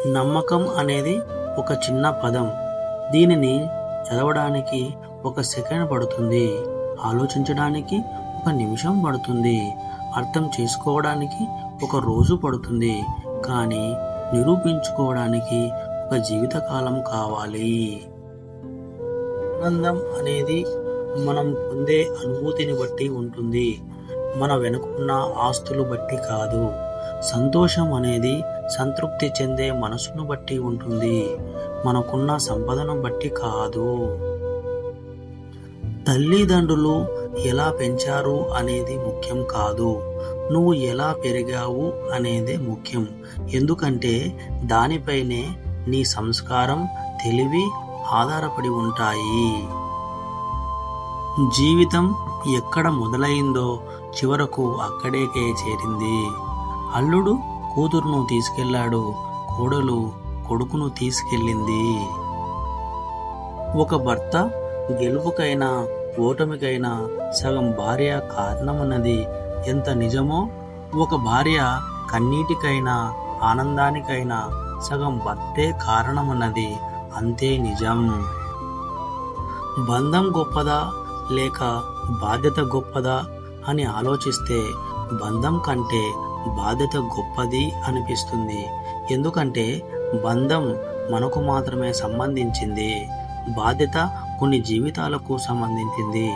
నమ్మకం అనేది ఒక చిన్న పదం. దీనిని చదవడానికి ఒక సెకండ్ పడుతుంది, ఆలోచించడానికి ఒక నిమిషం పడుతుంది, అర్థం చేసుకోవడానికి ఒక రోజు పడుతుంది, కానీ నిరూపించుకోవడానికి ఒక జీవితకాలం కావాలి. ఆనందం అనేది మనం పొందే అనుభూతిని బట్టి ఉంటుంది, మన వెనుకున్న ఆస్తులు బట్టి కాదు. సంతోషం అనేది సంతృప్తి చెందే మనసును బట్టి ఉంటుంది, మనకున్న సంపదను బట్టి కాదు. తల్లిదండ్రులు ఎలా పెంచారు అనేది ముఖ్యం కాదు, నువ్వు ఎలా పెరిగావు అనేదే ముఖ్యం. ఎందుకంటే దానిపైనే నీ సంస్కారం, తెలివి ఆధారపడి ఉంటాయి. జీవితం ఎక్కడ మొదలైందో చివరకు అక్కడికే చేరింది. అల్లుడు కూతురును తీసుకెళ్ళాడు, కోడలు కొడుకును తీసుకెళ్ళింది. ఒక భర్త గెలుపుకైనా ఓటమికైనా సగం భార్య కారణమన్నది ఎంత నిజమో, ఒక భార్య కన్నీటికైనా ఆనందానికైనా సగం భర్తే కారణమన్నది అంతే నిజం. బంధం గొప్పదా లేక బాధ్యత గొప్పదా అని ఆలోచిస్తే బంధం కంటే బాధ్యత గొప్పది అనిపిస్తుంది. ఎందుకంటే బంధం మనకు మాత్రమే సంబంధించింది, బాధ్యత కొన్ని జీవితాలకు సంబంధించింది.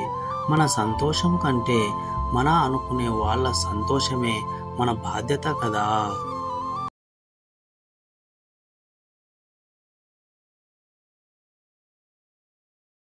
మన సంతోషం కంటే మన అనుకునే వాళ్ళ సంతోషమే మన బాధ్యత కదా.